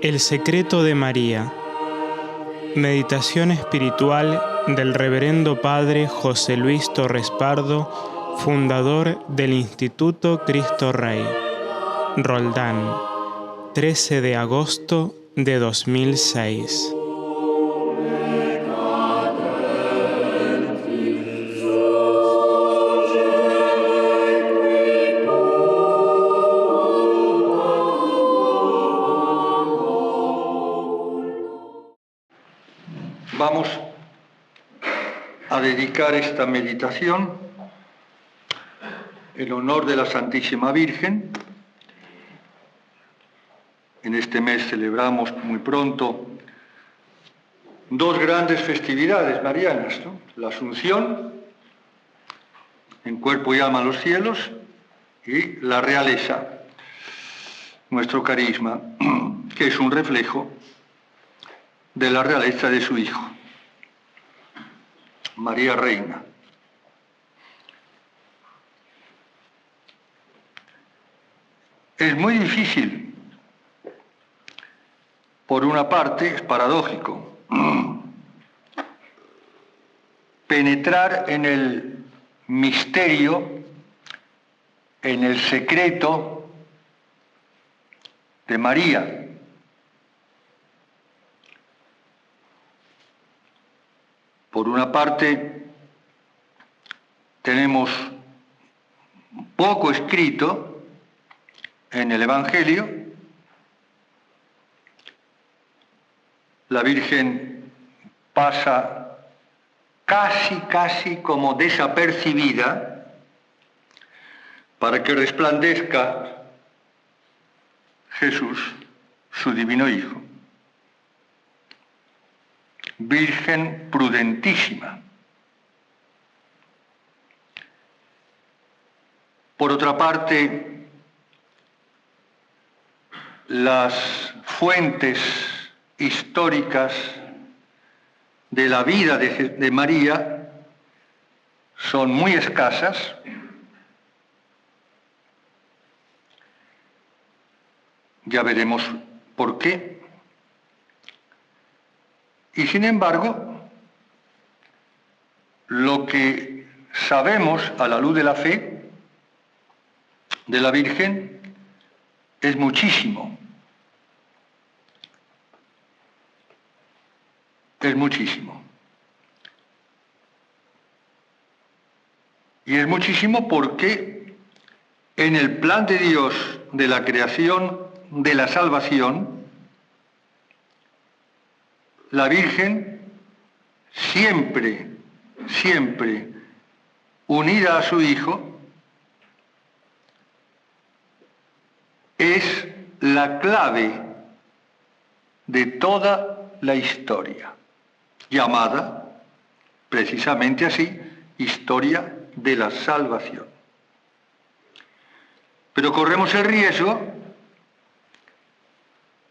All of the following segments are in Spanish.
El secreto de María. Meditación espiritual del Reverendo Padre José Luis Torres Pardo, fundador del Instituto Cristo Rey. Roldán, 13 de agosto de 2006. Vamos a dedicar esta meditación en honor de la Santísima Virgen. En este mes celebramos muy pronto dos grandes festividades marianas, ¿no? La Asunción, en cuerpo y alma a los cielos, y la realeza, nuestro carisma, que es un reflejo de la realeza de su Hijo, María Reina. Es muy difícil, por una parte, es paradójico, penetrar en el misterio, en el secreto de María. Por una parte, tenemos poco escrito en el Evangelio. La Virgen pasa casi como desapercibida para que resplandezca Jesús, su divino Hijo. Virgen prudentísima. Por otra parte, las fuentes históricas de la vida de María son muy escasas. Ya veremos por qué. Y sin embargo, lo que sabemos a la luz de la fe de la Virgen es muchísimo. Es muchísimo. Y es muchísimo porque en el plan de Dios de la creación, de la salvación, la Virgen siempre unida a su Hijo, es la clave de toda la historia, llamada precisamente así, historia de la salvación. Pero corremos el riesgo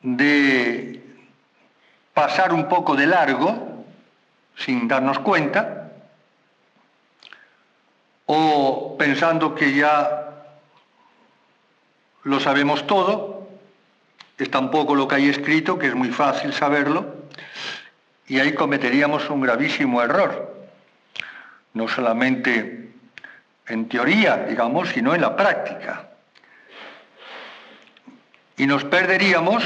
de pasar un poco de largo, sin darnos cuenta, o pensando que ya lo sabemos todo, es tan poco lo que hay escrito que es muy fácil saberlo, y ahí cometeríamos un gravísimo error, no solamente en teoría, digamos, sino en la práctica. Y nos perderíamos,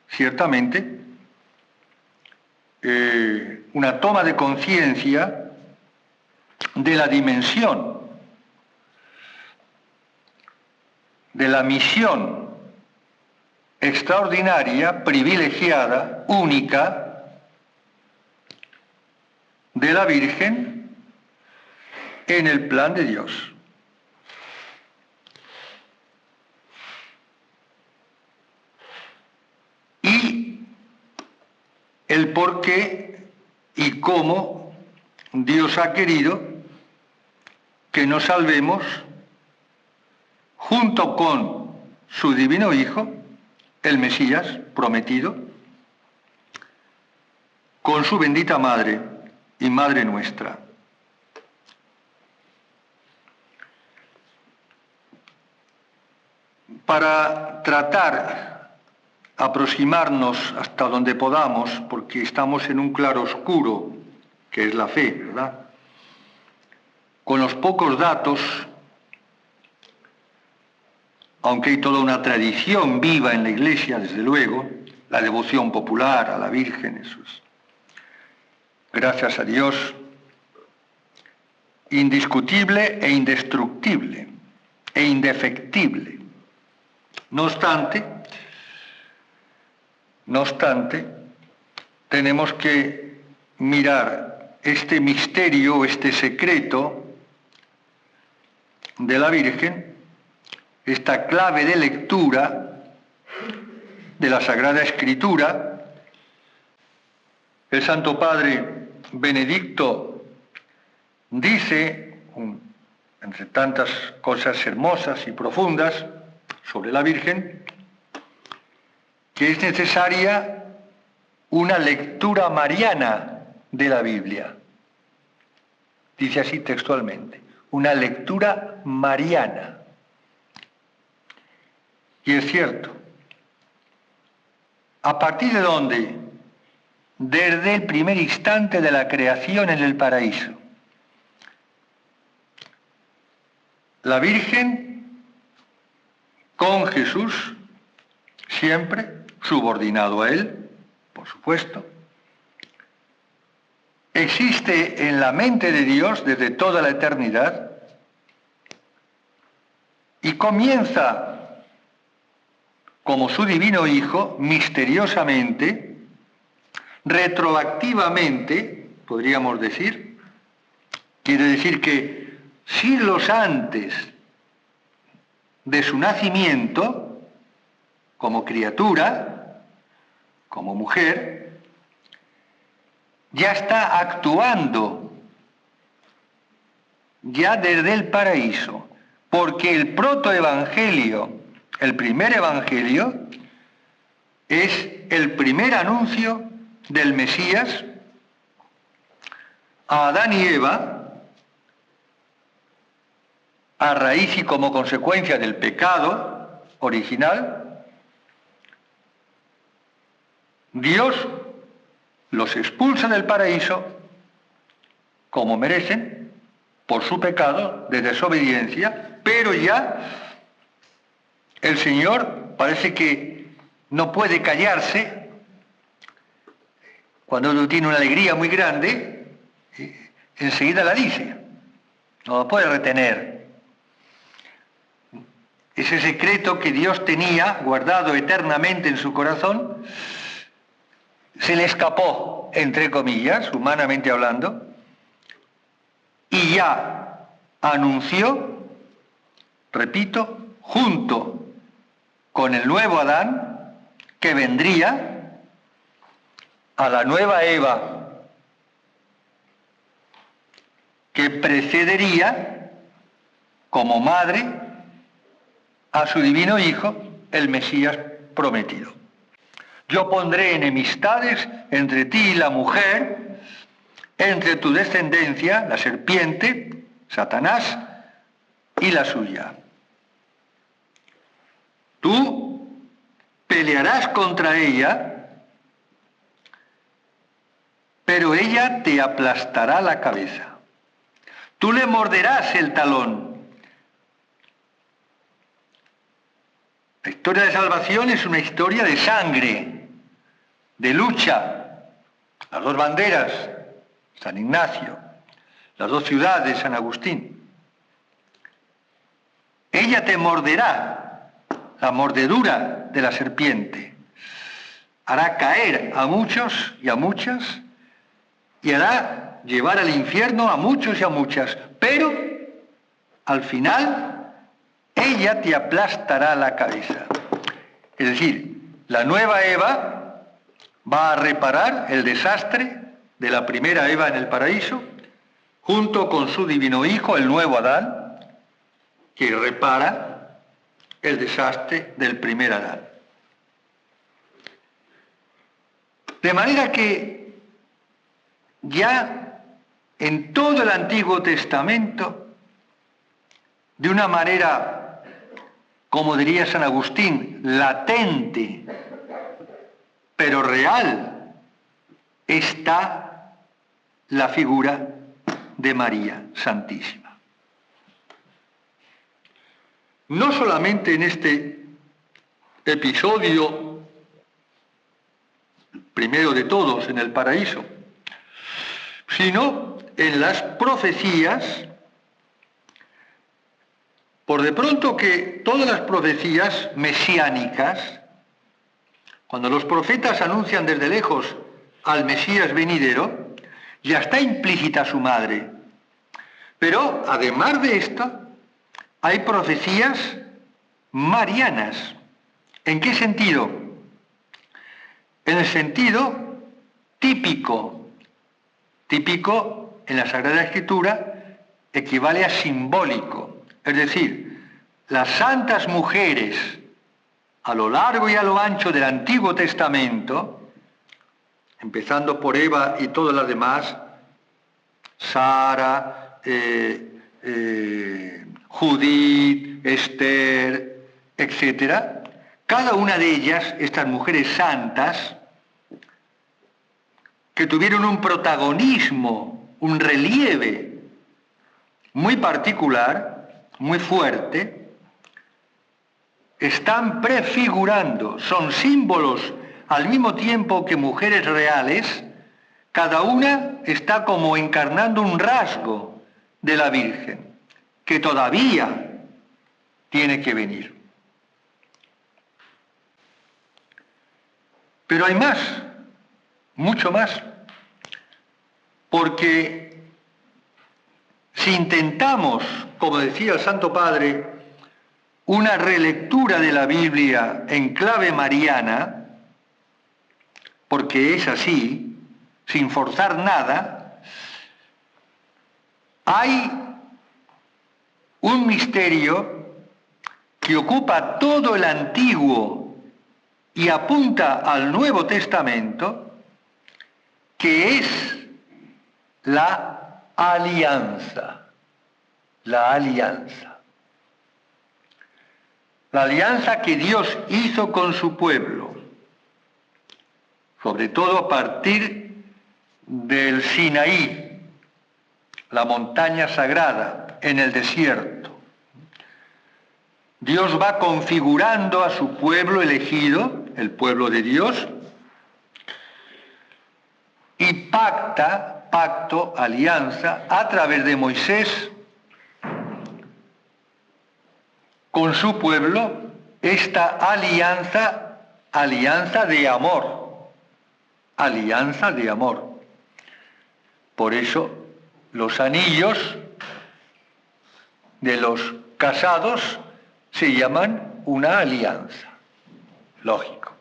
ciertamente, una toma de conciencia de la dimensión, de la misión extraordinaria, privilegiada, única, de la Virgen en el plan de Dios. Y el por qué y cómo Dios ha querido que nos salvemos junto con su divino Hijo, el Mesías prometido, con su bendita Madre y Madre nuestra. Para tratar aproximarnos hasta donde podamos, porque estamos en un claroscuro, que es la fe, ¿verdad? Con los pocos datos, aunque hay toda una tradición viva en la Iglesia, desde luego, la devoción popular a la Virgen, eso es, gracias a Dios, indiscutible e indestructible e indefectible. No obstante, tenemos que mirar este misterio, este secreto de la Virgen, esta clave de lectura de la Sagrada Escritura. El Santo Padre Benedicto dice, entre tantas cosas hermosas y profundas sobre la Virgen, que es necesaria una lectura mariana de la Biblia. Dice así textualmente, una lectura mariana. Y es cierto. ¿A partir de dónde? Desde el primer instante de la creación en el paraíso. La Virgen con Jesús, siempre subordinado a Él, por supuesto, existe en la mente de Dios desde toda la eternidad y comienza como su divino Hijo, misteriosamente, retroactivamente, podríamos decir, quiere decir que siglos antes de su nacimiento, como criatura, como mujer, ya está actuando, ya desde el paraíso, porque el protoevangelio, el primer evangelio, es el primer anuncio del Mesías a Adán y Eva, a raíz y como consecuencia del pecado original. Dios los expulsa del paraíso, como merecen, por su pecado de desobediencia, pero ya el Señor parece que no puede callarse. Cuando uno tiene una alegría muy grande, enseguida la dice, no la puede retener. Ese secreto que Dios tenía guardado eternamente en su corazón, se le escapó, entre comillas, humanamente hablando, y ya anunció, repito, junto con el nuevo Adán, que vendría a la nueva Eva, que precedería como madre a su divino Hijo, el Mesías prometido. Yo pondré enemistades entre ti y la mujer, entre tu descendencia, la serpiente, Satanás, y la suya. Tú pelearás contra ella, pero ella te aplastará la cabeza. Tú le morderás el talón. La historia de salvación es una historia de sangre, de lucha. Las dos banderas, San Ignacio, las dos ciudades, San Agustín. Ella te morderá, la mordedura de la serpiente. Hará caer a muchos y a muchas y hará llevar al infierno a muchos y a muchas. Pero, al final, ella te aplastará la cabeza. Es decir, la nueva Eva va a reparar el desastre de la primera Eva en el paraíso, junto con su divino Hijo, el nuevo Adán, que repara el desastre del primer Adán. De manera que ya en todo el Antiguo Testamento, de una manera, como diría San Agustín, latente, pero real, está la figura de María Santísima. No solamente en este episodio, primero de todos, en el paraíso, sino en las profecías, por de pronto que todas las profecías mesiánicas, cuando los profetas anuncian desde lejos al Mesías venidero, ya está implícita su madre. Pero, además de esto, hay profecías marianas. ¿En qué sentido? En el sentido típico. Típico en la Sagrada Escritura equivale a simbólico. Es decir, las santas mujeres a lo largo y a lo ancho del Antiguo Testamento, empezando por Eva y todas las demás, Sara, Judith, Esther, etc., cada una de ellas, estas mujeres santas, que tuvieron un protagonismo, un relieve muy particular, muy fuerte, están prefigurando, son símbolos al mismo tiempo que mujeres reales, cada una está como encarnando un rasgo de la Virgen, que todavía tiene que venir. Pero hay más, mucho más, porque si intentamos, como decía el Santo Padre, una relectura de la Biblia en clave mariana, porque es así, sin forzar nada, hay un misterio que ocupa todo el Antiguo y apunta al Nuevo Testamento, que es la alianza. La alianza. La alianza que Dios hizo con su pueblo, sobre todo a partir del Sinaí, la montaña sagrada, en el desierto. Dios va configurando a su pueblo elegido, el pueblo de Dios, y pacto, alianza, a través de Moisés, con su pueblo, esta alianza de amor. Alianza de amor. Por eso los anillos de los casados se llaman una alianza. Lógico.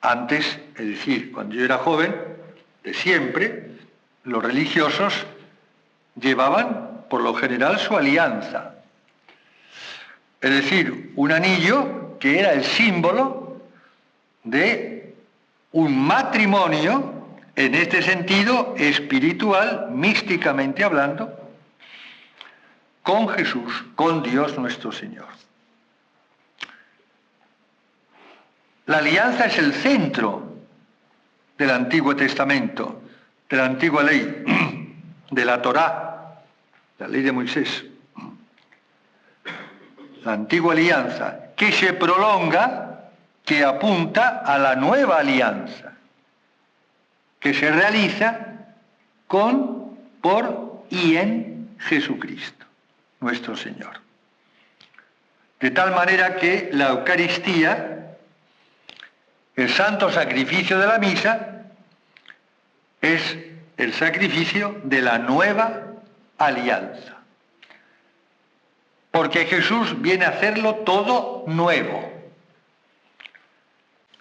Antes, es decir, cuando yo era joven, de siempre, los religiosos llevaban, por lo general, su alianza. Es decir, un anillo que era el símbolo de un matrimonio, en este sentido espiritual, místicamente hablando, con Jesús, con Dios nuestro Señor. La alianza es el centro del Antiguo Testamento, de la antigua ley, de la Torá, la ley de Moisés. La antigua alianza que se prolonga, que apunta a la nueva alianza, que se realiza con, por y en Jesucristo, nuestro Señor. De tal manera que la Eucaristía, el santo sacrificio de la misa, es el sacrificio de la nueva alianza. Porque Jesús viene a hacerlo todo nuevo.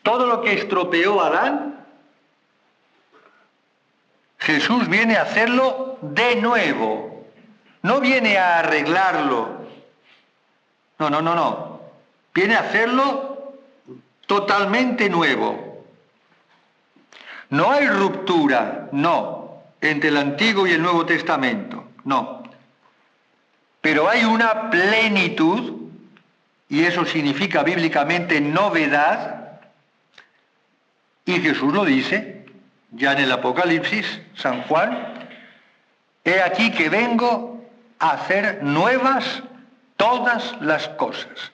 Todo lo que estropeó Adán, Jesús viene a hacerlo de nuevo. No viene a arreglarlo. No. Viene a hacerlo totalmente nuevo. No hay ruptura, no, entre el Antiguo y el Nuevo Testamento, no. Pero hay una plenitud y eso significa bíblicamente novedad, y Jesús lo dice, ya en el Apocalipsis, San Juan, he aquí que vengo a hacer nuevas todas las cosas.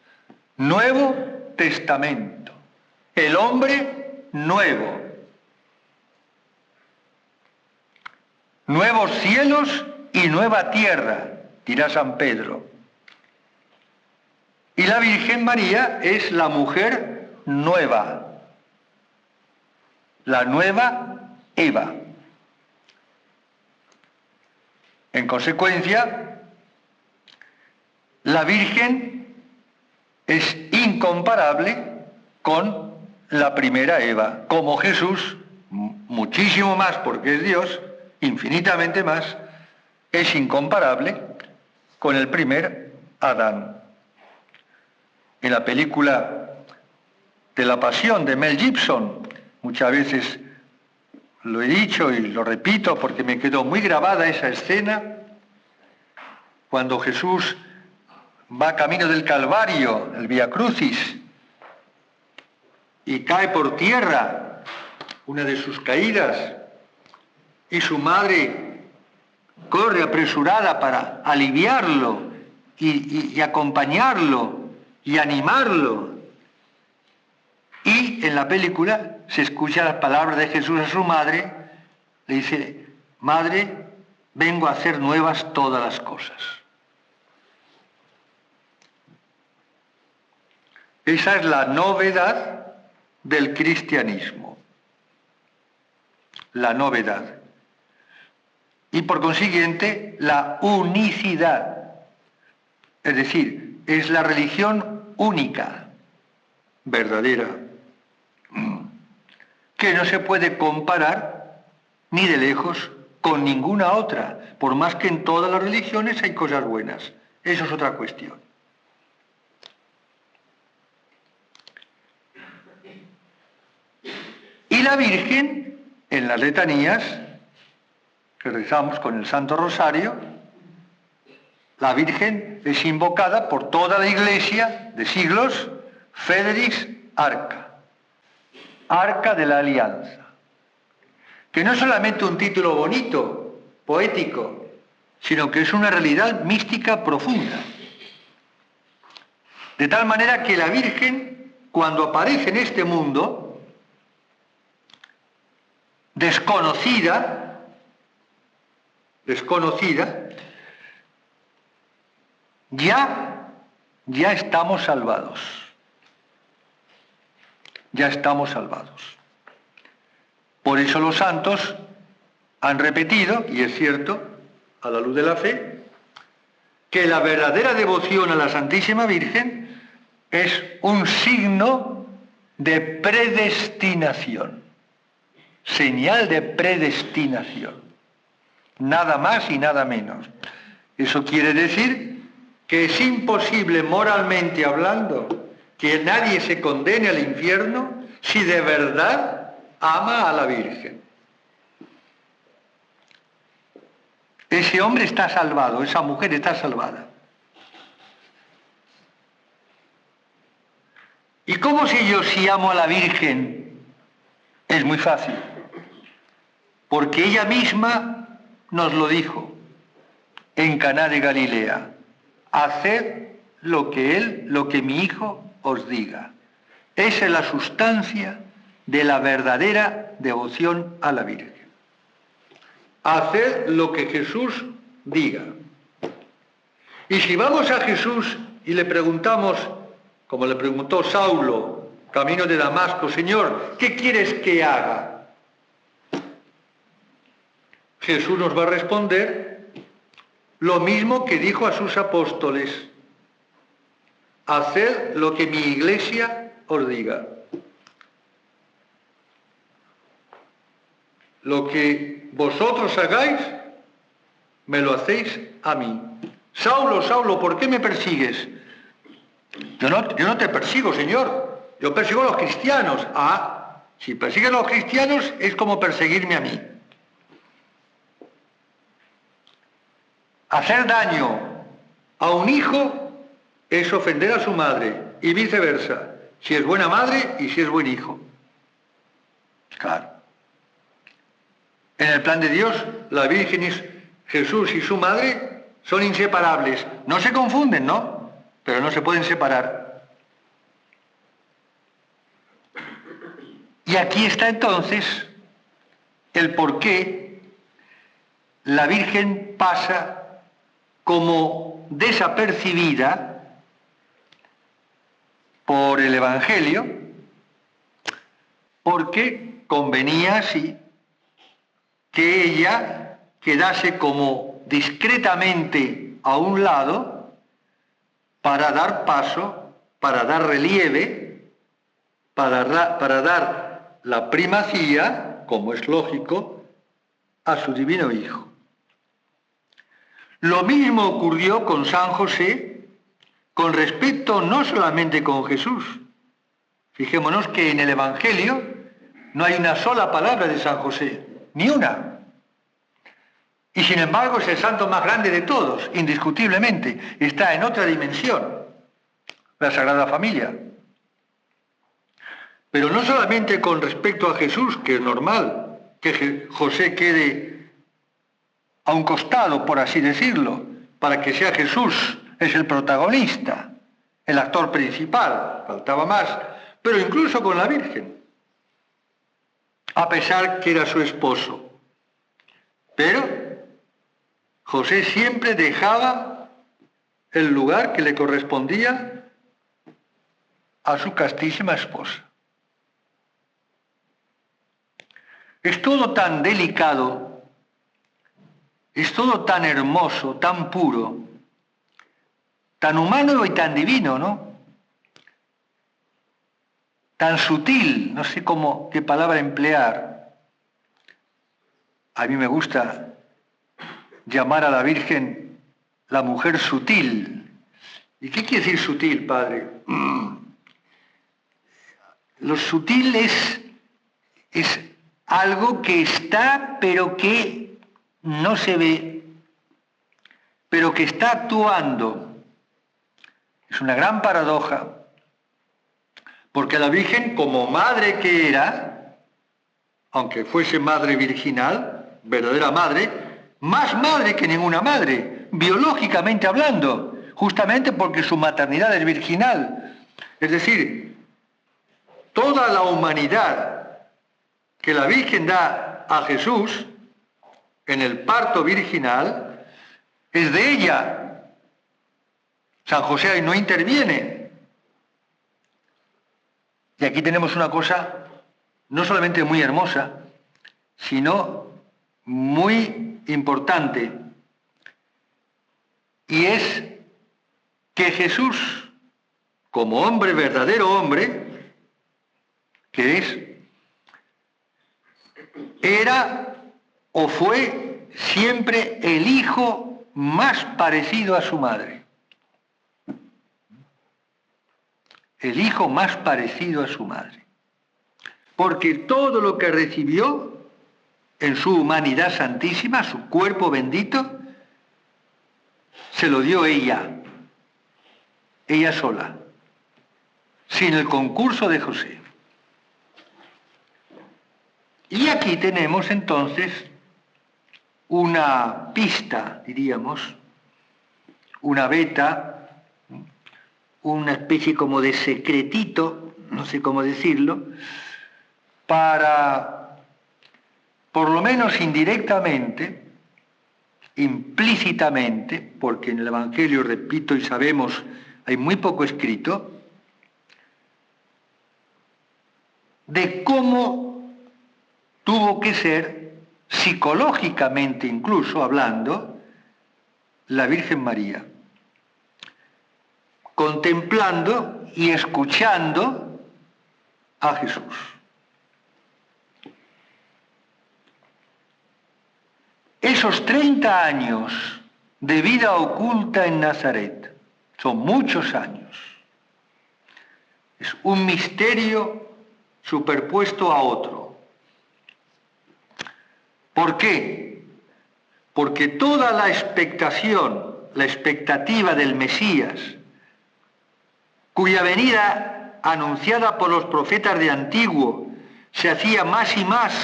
Nuevo Testamento. El hombre nuevo. Nuevos cielos y nueva tierra, dirá San Pedro. Y la Virgen María es la mujer nueva, la nueva Eva. En consecuencia, la Virgen es incomparable con la primera Eva, como Jesús, muchísimo más porque es Dios, infinitamente más, es incomparable con el primer Adán. En la película de la Pasión de Mel Gibson, muchas veces lo he dicho y lo repito porque me quedó muy grabada esa escena, cuando Jesús va camino del Calvario, el Vía Crucis, y cae por tierra, una de sus caídas, y su madre corre apresurada para aliviarlo y acompañarlo y animarlo. Y en la película se escuchan las palabras de Jesús a su madre, le dice, madre, vengo a hacer nuevas todas las cosas. Esa es la novedad del cristianismo. La novedad. Y por consiguiente, la unicidad. Es decir, es la religión única, verdadera, que no se puede comparar ni de lejos con ninguna otra, por más que en todas las religiones hay cosas buenas. Eso es otra cuestión. Y la Virgen, en las letanías que rezamos con el Santo Rosario, la Virgen es invocada por toda la Iglesia de siglos, Fidelis Arca, Arca de la Alianza, que no es solamente un título bonito, poético, sino que es una realidad mística profunda. De tal manera que la Virgen, cuando aparece en este mundo, desconocida, ya estamos salvados. Ya estamos salvados. Por eso los santos han repetido, y es cierto, a la luz de la fe, que la verdadera devoción a la Santísima Virgen es un signo de predestinación, señal de predestinación, nada más y nada menos. Eso quiere decir que es imposible moralmente hablando que nadie se condene al infierno si de verdad ama a la Virgen. Ese hombre está salvado, esa mujer está salvada. ¿Y cómo sé yo si amo a la Virgen? Es muy fácil, porque ella misma nos lo dijo en Caná de Galilea: haced lo que mi hijo os diga. Esa es la sustancia de la verdadera devoción a la Virgen. Haced lo que Jesús diga. Y si vamos a Jesús y le preguntamos, como le preguntó Saulo, camino de Damasco, Señor, ¿qué quieres que haga? Jesús nos va a responder lo mismo que dijo a sus apóstoles: haced lo que mi Iglesia os diga. Lo que vosotros hagáis, me lo hacéis a mí. Saulo, Saulo, ¿por qué me persigues? Yo no te persigo, Señor. Yo persigo a los cristianos. Ah, si persiguen a los cristianos es como perseguirme a mí. Hacer daño a un hijo es ofender a su madre. y viceversa, si es buena madre y si es buen hijo. Claro. En el plan de Dios, la Virgen y Jesús y su madre son inseparables. No se confunden, ¿no? Pero no se pueden separar. Y aquí está entonces el por qué la Virgen pasa como desapercibida por el Evangelio, porque convenía así que ella quedase como discretamente a un lado para dar paso, para dar relieve, para dar la primacía, como es lógico, a su divino Hijo. Lo mismo ocurrió con San José con respecto no solamente con Jesús. Fijémonos que en el Evangelio no hay una sola palabra de San José, ni una. Y sin embargo es el santo más grande de todos, indiscutiblemente. Está en otra dimensión, la Sagrada Familia. Pero no solamente con respecto a Jesús, que es normal que José quede a un costado, por así decirlo, para que sea Jesús es el protagonista, el actor principal, faltaba más, pero incluso con la Virgen, a pesar que era su esposo. Pero José siempre dejaba el lugar que le correspondía a su castísima esposa. Es todo tan delicado, es todo tan hermoso, tan puro, tan humano y tan divino, ¿no? Tan sutil, no sé qué palabra emplear. A mí me gusta llamar a la Virgen la mujer sutil. ¿Y qué quiere decir sutil, padre? Lo sutil es algo que está, pero que no se ve, pero que está actuando. Es una gran paradoja, porque la Virgen, como madre que era, aunque fuese madre virginal, verdadera madre, más madre que ninguna madre, biológicamente hablando, justamente porque su maternidad es virginal. Es decir, toda la humanidad que la Virgen da a Jesús en el parto virginal es de ella. San José ahí no interviene. Y aquí tenemos una cosa no solamente muy hermosa, sino muy importante. Y es que Jesús, como hombre, verdadero hombre, que es, era o fue siempre el hijo más parecido a su madre. El hijo más parecido a su madre. Porque todo lo que recibió en su humanidad santísima, su cuerpo bendito, se lo dio ella sola, sin el concurso de José. Y aquí tenemos entonces una pista, diríamos, una veta, una especie como de secretito, no sé cómo decirlo, para, por lo menos indirectamente, implícitamente, porque en el Evangelio, repito y sabemos, hay muy poco escrito, de cómo tuvo que ser, psicológicamente incluso hablando, la Virgen María, contemplando y escuchando a Jesús. Esos 30 años de vida oculta en Nazaret son muchos años. Es un misterio superpuesto a otro. ¿Por qué? Porque toda la expectación, la expectativa del Mesías, cuya venida, anunciada por los profetas de antiguo, se hacía más y más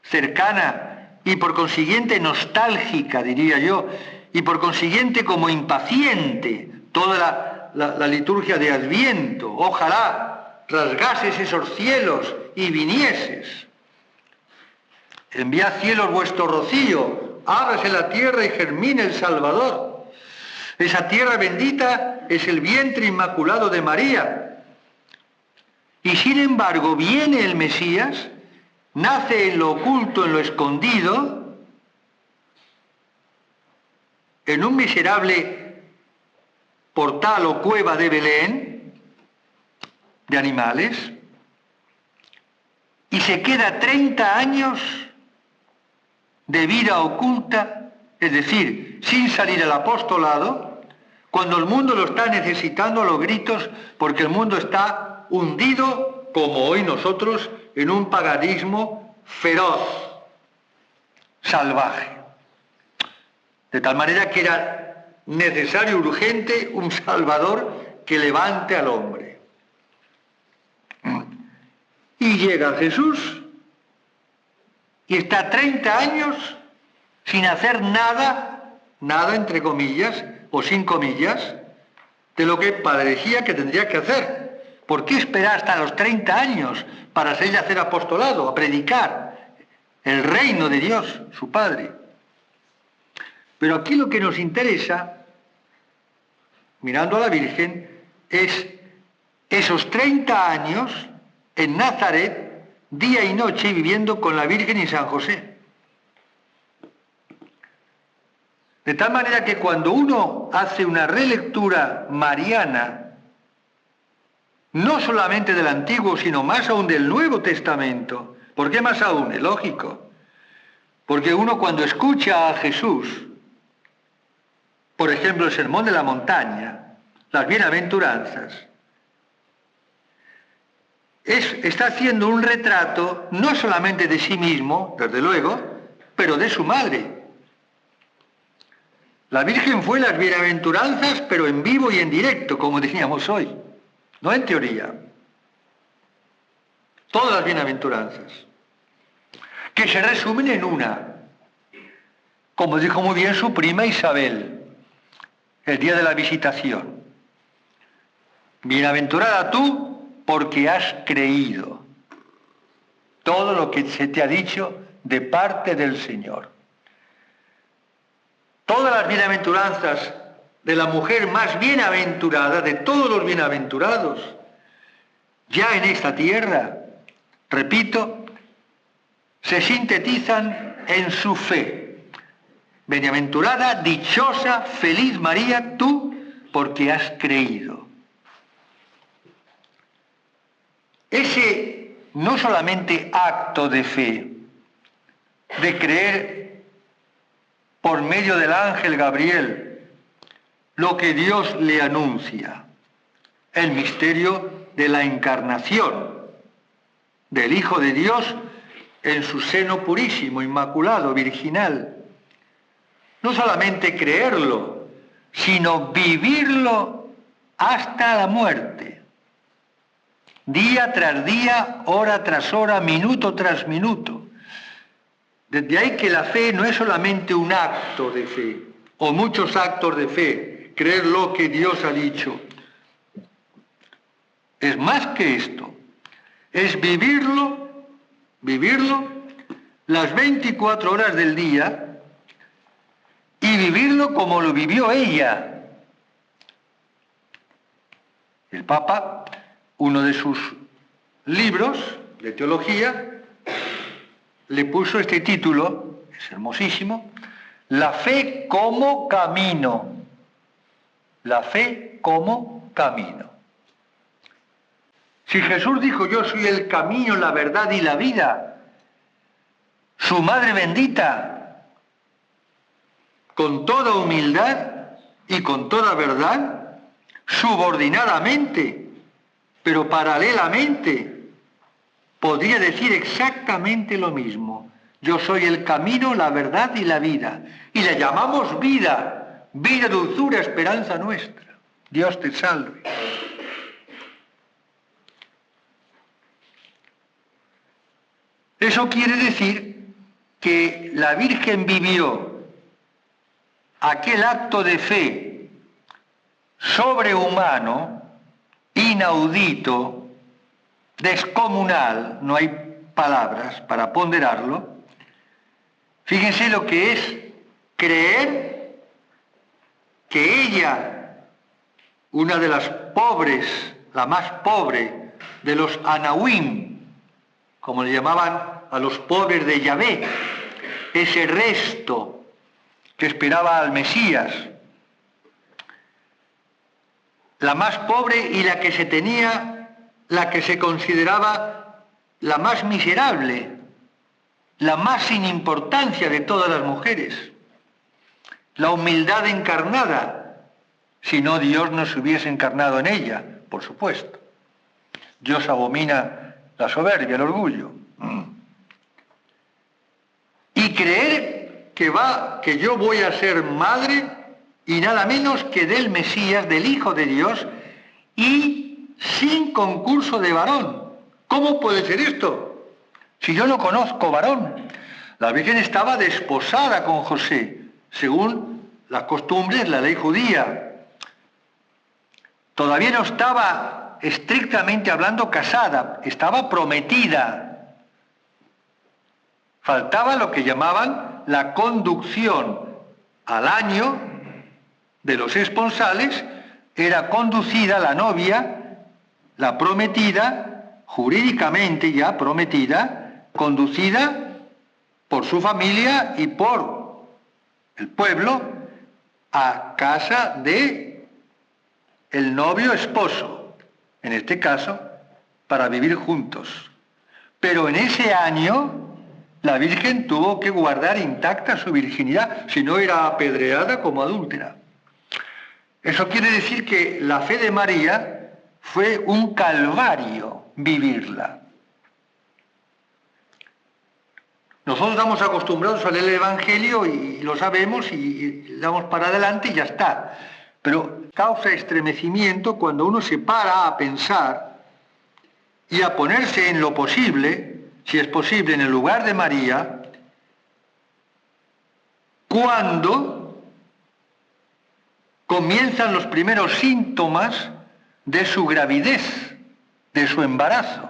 cercana y por consiguiente nostálgica, diría yo, y por consiguiente como impaciente toda la liturgia de Adviento. Ojalá rasgases esos cielos y vinieses. Enviad cielos vuestro rocío, ábrase la tierra y germine el Salvador. Esa tierra bendita es el vientre inmaculado de María. Y sin embargo viene el Mesías, nace en lo oculto, en lo escondido, en un miserable portal o cueva de Belén, de animales, y se queda 30 años de vida oculta, es decir, sin salir al apostolado, cuando el mundo lo está necesitando a los gritos, porque el mundo está hundido, como hoy nosotros, en un paganismo feroz, salvaje. De tal manera que era necesario, urgente, un Salvador que levante al hombre. Y llega Jesús y está 30 años sin hacer nada, nada entre comillas o sin comillas, de lo que parecía que tendría que hacer. ¿Por qué esperar hasta los 30 años para salir a hacer apostolado, a predicar el reino de Dios, su Padre? Pero aquí lo que nos interesa, mirando a la Virgen, es esos 30 años en Nazaret, día y noche, viviendo con la Virgen y San José. De tal manera que cuando uno hace una relectura mariana, no solamente del Antiguo, sino más aún del Nuevo Testamento, ¿por qué más aún? Es lógico. Porque uno cuando escucha a Jesús, por ejemplo, el Sermón de la Montaña, las bienaventuranzas, está haciendo un retrato no solamente de sí mismo, desde luego, pero de su madre. La Virgen fue las bienaventuranzas, pero en vivo y en directo, como decíamos hoy, no en teoría. Todas las bienaventuranzas, que se resumen en una, como dijo muy bien su prima Isabel, el día de la visitación. Bienaventurada tú, porque has creído todo lo que se te ha dicho de parte del Señor. Todas las bienaventuranzas de la mujer más bienaventurada, de todos los bienaventurados, ya en esta tierra, repito, se sintetizan en su fe. Bienaventurada, dichosa, feliz María, tú, porque has creído. Ese no solamente acto de fe, de creer por medio del ángel Gabriel lo que Dios le anuncia, el misterio de la encarnación del Hijo de Dios en su seno purísimo, inmaculado, virginal. No solamente creerlo, sino vivirlo hasta la muerte. Día tras día, hora tras hora, minuto tras minuto. Desde ahí que la fe no es solamente un acto de fe, o muchos actos de fe, creer lo que Dios ha dicho. Es más que esto, es vivirlo las 24 horas del día y vivirlo como lo vivió ella. El Papa, uno de sus libros de teología, le puso este título, es hermosísimo, La fe como camino. La fe como camino. Si Jesús dijo, yo soy el camino, la verdad y la vida, su madre bendita, con toda humildad y con toda verdad, subordinadamente, pero paralelamente, podría decir exactamente lo mismo. Yo soy el camino, la verdad y la vida. Y la llamamos vida, vida, dulzura, esperanza nuestra. Dios te salve. Eso quiere decir que la Virgen vivió aquel acto de fe sobrehumano, inaudito, descomunal, no hay palabras para ponderarlo. Fíjense lo que es creer que ella, una de las pobres, la más pobre de los Anahuim, como le llamaban a los pobres de Yahvé, ese resto que esperaba al Mesías, la más pobre y la que se tenía, la que se consideraba la más miserable, la más sin importancia de todas las mujeres, la humildad encarnada, si no Dios no se hubiese encarnado en ella, por supuesto. Dios abomina la soberbia, el orgullo. Y creer que yo voy a ser madre y nada menos que del Mesías, del Hijo de Dios, y sin concurso de varón. ¿Cómo puede ser esto? Si yo no conozco varón. La Virgen estaba desposada con José, según las costumbres, la ley judía. Todavía no estaba estrictamente hablando casada, estaba prometida. Faltaba lo que llamaban la conducción al año de los esponsales, era conducida la novia, la prometida, jurídicamente ya prometida, conducida por su familia y por el pueblo a casa de el novio esposo, en este caso, para vivir juntos. Pero en ese año la Virgen tuvo que guardar intacta su virginidad, si no era apedreada como adúltera. Eso quiere decir que la fe de María fue un calvario vivirla. Nosotros estamos acostumbrados a leer el Evangelio y lo sabemos y damos para adelante y ya está. Pero causa estremecimiento cuando uno se para a pensar y a ponerse en lo posible, si es posible, en el lugar de María, cuando comienzan los primeros síntomas de su gravidez, de su embarazo,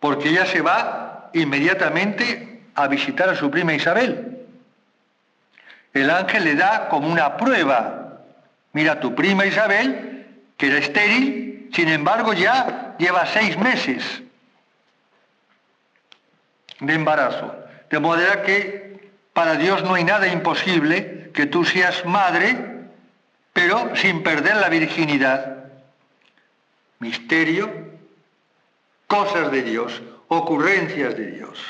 porque ella se va inmediatamente a visitar a su prima Isabel. El ángel le da como una prueba: mira, tu prima Isabel, que era estéril, sin embargo ya lleva 6 meses de embarazo. De manera que para Dios no hay nada imposible que tú seas madre, pero sin perder la virginidad. Misterio, cosas de Dios, ocurrencias de Dios.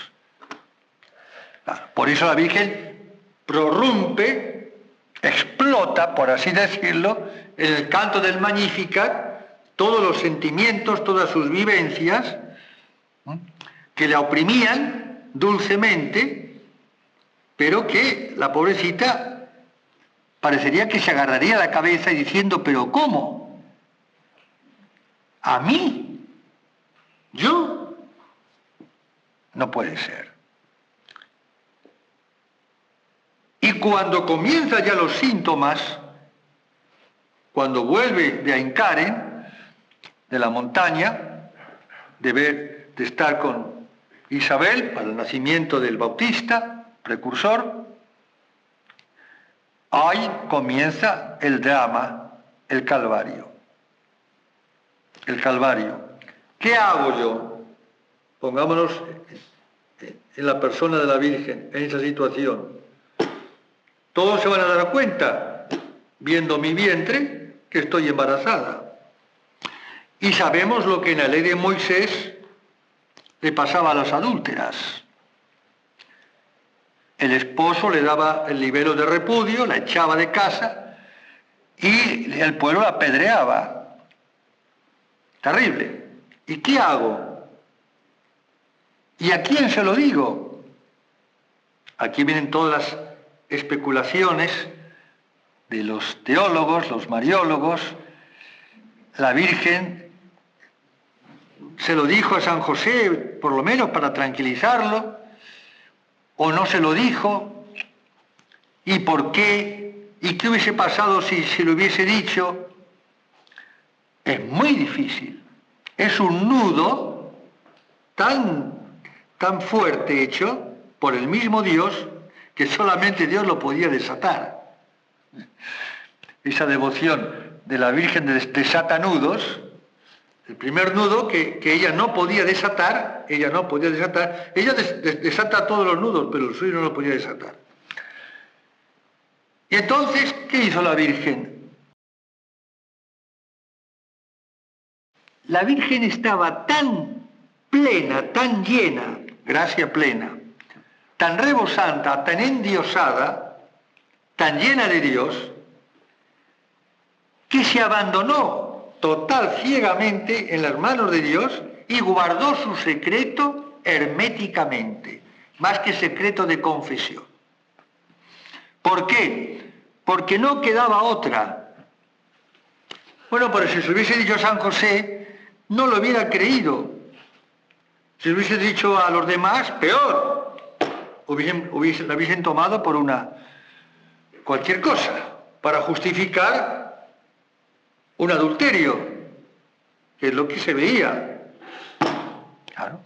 Por eso la Virgen prorrumpe, explota, por así decirlo, en el canto del Magnificat, todos los sentimientos, todas sus vivencias, que la oprimían dulcemente, pero que la pobrecita parecería que se agarraría la cabeza diciendo: ¿pero cómo? ¿A mí? ¿Yo? No puede ser. Y cuando comienzan ya los síntomas, cuando vuelve de Aincaren, de la montaña, de estar con Isabel para el nacimiento del Bautista, precursor, ahí comienza el drama, el Calvario. El Calvario. ¿Qué hago yo? Pongámonos en la persona de la Virgen, en esa situación. Todos se van a dar cuenta, viendo mi vientre, que estoy embarazada. Y sabemos lo que en la ley de Moisés le pasaba a las adúlteras. El esposo le daba el libelo de repudio, la echaba de casa y el pueblo la apedreaba. Terrible. ¿Y qué hago? ¿Y a quién se lo digo? Aquí vienen todas las especulaciones de los teólogos, los mariólogos. La Virgen se lo dijo a San José, por lo menos para tranquilizarlo, o no se lo dijo, y por qué, y qué hubiese pasado si lo hubiese dicho. Es muy difícil. Es un nudo tan fuerte hecho por el mismo Dios que solamente Dios lo podía desatar. Esa devoción de la Virgen desata nudos, el primer nudo que ella no podía desatar, ella desata todos los nudos, pero el suyo no lo podía desatar. Y entonces, ¿qué hizo la Virgen? La Virgen estaba tan plena, tan llena, gracia plena, tan rebosante, tan endiosada, tan llena de Dios, que se abandonó total ciegamente en las manos de Dios y guardó su secreto herméticamente, más que secreto de confesión. ¿Por qué? Porque no quedaba otra. Bueno, pero si se hubiese dicho a San José, no lo hubiera creído. Si lo hubiese dicho a los demás, peor. La hubiesen tomado por cualquier cosa, para justificar un adulterio, que es lo que se veía. Claro.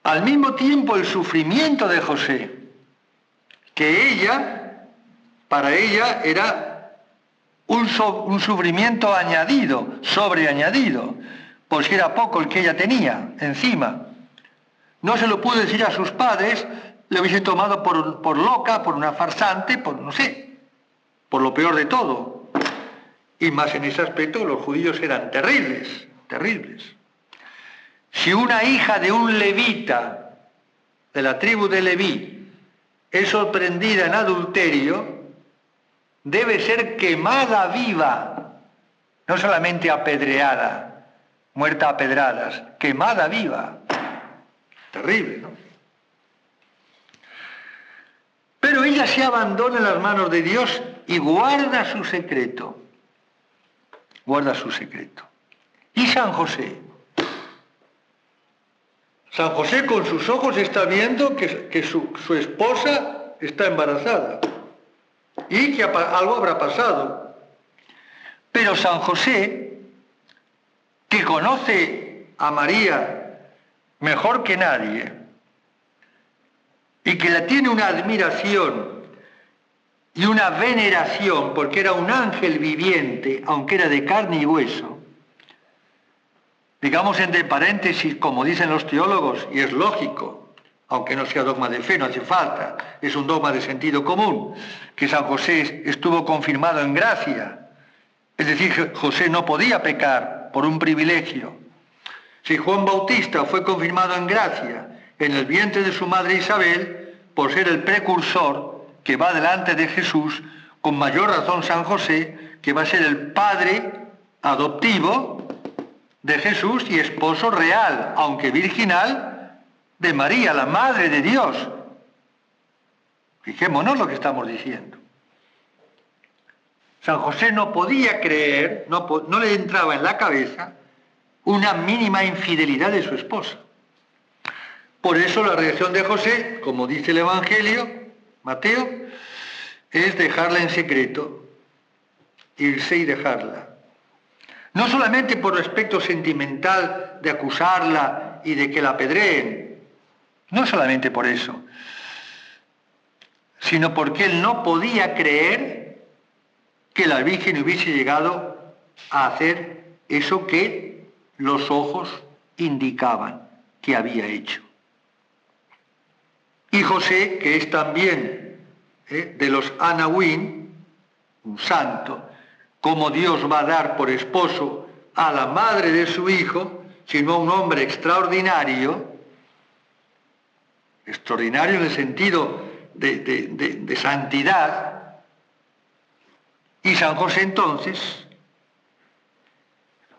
Al mismo tiempo, el sufrimiento de José, que para ella era un sufrimiento añadido, sobreañadido, por si era poco el que ella tenía encima. No se lo pudo decir a sus padres, le hubiesen tomado por loca, por una farsante, por no sé, por lo peor de todo. Y más en ese aspecto los judíos eran terribles, terribles. Si una hija de un levita, de la tribu de Leví, es sorprendida en adulterio, debe ser quemada viva, no solamente apedreada, muerta a pedradas, quemada viva. Terrible, ¿no? Pero ella se abandona en las manos de Dios y guarda su secreto. Guarda su secreto. ¿Y San José? San José con sus ojos está viendo que su esposa está embarazada y que algo habrá pasado. Pero San José, que conoce a María mejor que nadie y que la tiene una admiración y una veneración porque era un ángel viviente, aunque era de carne y hueso, digamos entre paréntesis, como dicen los teólogos, y es lógico, aunque no sea dogma de fe, no hace falta, es un dogma de sentido común, que San José estuvo confirmado en gracia. Es decir, José no podía pecar por un privilegio. Si Juan Bautista fue confirmado en gracia en el vientre de su madre Isabel, por ser el precursor que va delante de Jesús, con mayor razón San José, que va a ser el padre adoptivo de Jesús y esposo real, aunque virginal, de María, la Madre de Dios. Fijémonos lo que estamos diciendo. San José no podía creer, no le entraba en la cabeza una mínima infidelidad de su esposa. Por eso la reacción de José, como dice el Evangelio, Mateo, es dejarla en secreto, irse y dejarla. No solamente por el aspecto sentimental de acusarla y de que la apedreen, no solamente por eso, sino porque él no podía creer que la Virgen hubiese llegado a hacer eso que los ojos indicaban que había hecho. Y José, que es también de los Anahuín, un santo, como Dios va a dar por esposo a la madre de su hijo, sino a un hombre extraordinario en el sentido de santidad. Y San José entonces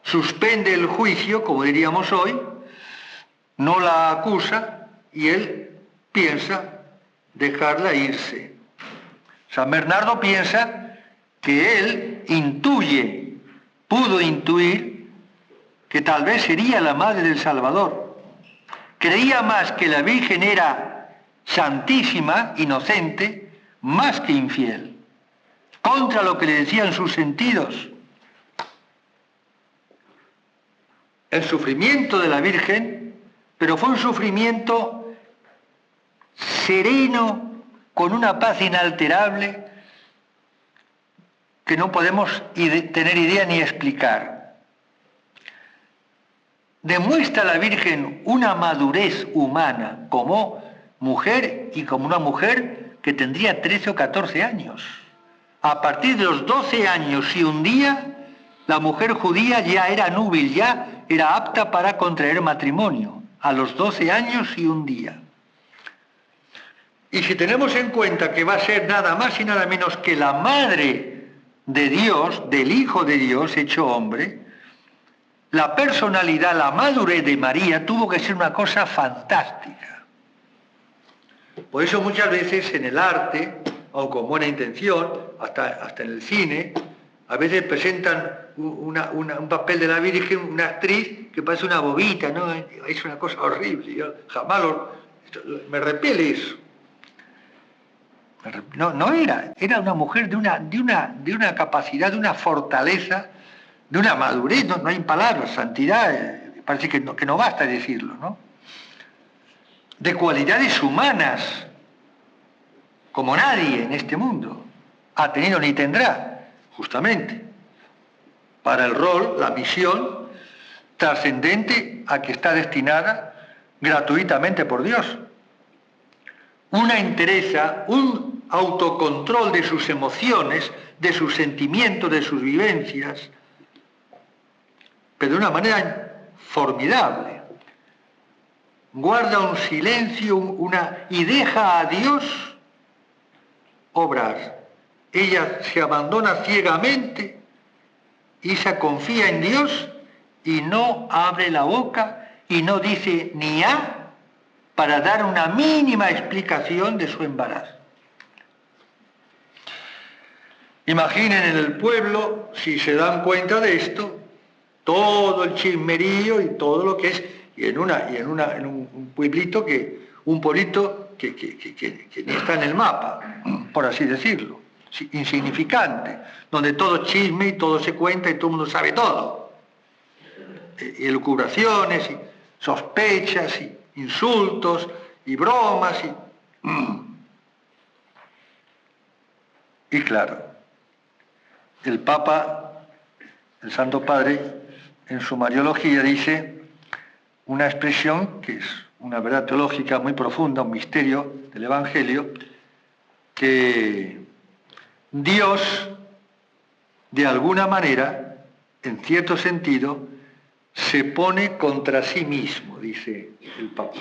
suspende el juicio, como diríamos hoy, no la acusa y él piensa dejarla irse. San Bernardo piensa que él pudo intuir que tal vez sería la madre del Salvador. Creía más que la Virgen era santísima, inocente, más que infiel, contra lo que le decían sus sentidos. El sufrimiento de la Virgen, pero fue un sufrimiento sereno, con una paz inalterable, que no podemos tener idea ni explicar. Demuestra la Virgen una madurez humana como mujer y como una mujer que tendría 13 o 14 años. A partir de los 12 años y un día, la mujer judía ya era núbil, ya era apta para contraer matrimonio, a los 12 años y un día. Y si tenemos en cuenta que va a ser nada más y nada menos que la madre de Dios, del Hijo de Dios hecho hombre, la personalidad, la madurez de María tuvo que ser una cosa fantástica. Por eso muchas veces en el arte, o con buena intención, hasta en el cine, a veces presentan un papel de la Virgen, una actriz que parece una bobita, ¿no? Es una cosa horrible. Yo jamás me repele eso. No era una mujer de una capacidad, de una fortaleza, de una madurez, no hay palabras, santidad, parece que no basta decirlo, ¿no? De cualidades humanas, como nadie en este mundo ha tenido ni tendrá, justamente, para el rol, la misión trascendente a que está destinada gratuitamente por Dios. Una entereza, un autocontrol de sus emociones, de sus sentimientos, de sus vivencias, pero de una manera formidable. Guarda un silencio, y deja a Dios obrar. Ella se abandona ciegamente y se confía en Dios y no abre la boca y no dice ni a para dar una mínima explicación de su embarazo. Imaginen en el pueblo, si se dan cuenta de esto, todo el chismerío y todo lo que es, y en un pueblito que ni está en el mapa, por así decirlo, insignificante, donde todo chisme y todo se cuenta y todo el mundo sabe todo. Y elucubraciones, y sospechas, y insultos, y bromas, y claro, el Papa, el Santo Padre, en su Mariología dice una expresión que es una verdad teológica muy profunda, un misterio del Evangelio, que Dios, de alguna manera, en cierto sentido, se pone contra sí mismo, dice el Papa.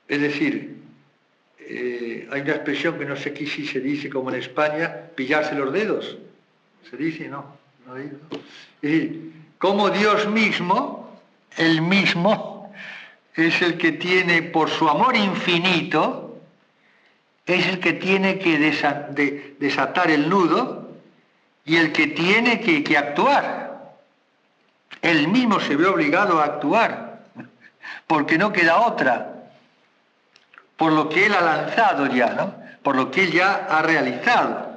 Es decir, hay una expresión que no sé qué si se dice como en España, pillarse los dedos. ¿Se dice? No digo. Es decir, como Dios mismo, Él mismo, es el que tiene, por su amor infinito, es el que tiene que desatar el nudo y el que tiene que actuar. Él mismo se ve obligado a actuar, porque no queda otra, por lo que Él ha lanzado ya, ¿no? Por lo que Él ya ha realizado.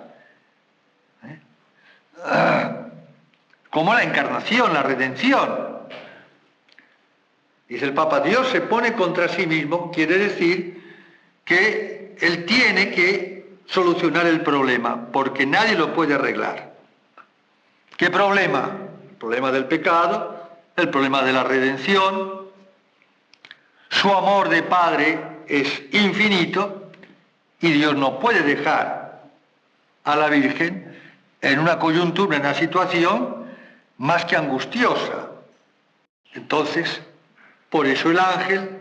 Como la encarnación, la redención. Dice el Papa, Dios se pone contra sí mismo, quiere decir que Él tiene que solucionar el problema, porque nadie lo puede arreglar. ¿Qué problema? El problema del pecado, el problema de la redención. Su amor de Padre es infinito y Dios no puede dejar a la Virgen en una coyuntura, en una situación más que angustiosa. Entonces, por eso el ángel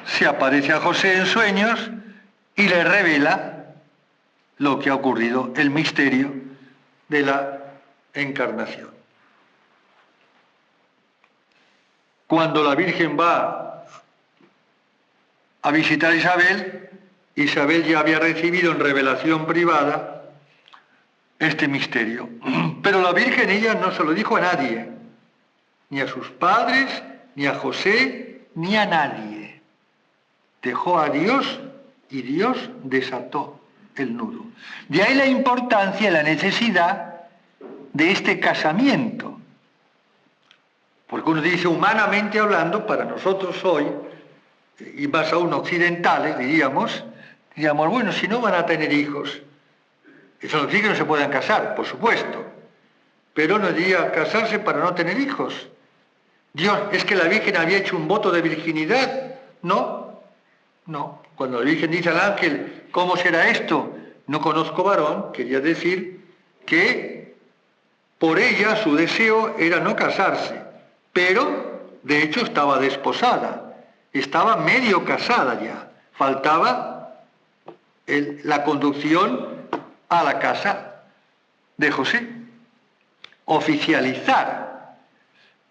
se aparece a José en sueños y le revela lo que ha ocurrido, el misterio de la encarnación. Cuando la Virgen va a visitar a Isabel, Isabel ya había recibido en revelación privada este misterio. Pero la Virgen, ella no se lo dijo a nadie. ni a sus padres, ni a José, ni a nadie. Dejó a Dios y Dios desató el nudo. De ahí la importancia y la necesidad de este casamiento. Porque uno dice, humanamente hablando, para nosotros hoy, y más aún occidentales, diríamos, bueno, si no van a tener hijos, eso no significa que no se puedan casar, por supuesto, pero no diría casarse para no tener hijos. Dios, ¿es que la Virgen había hecho un voto de virginidad? No, no. Cuando la Virgen dice al ángel, ¿cómo será esto? No conozco varón, quería decir que por ella su deseo era no casarse, pero de hecho estaba desposada, estaba medio casada ya, faltaba la conducción a la casa de José, oficializar.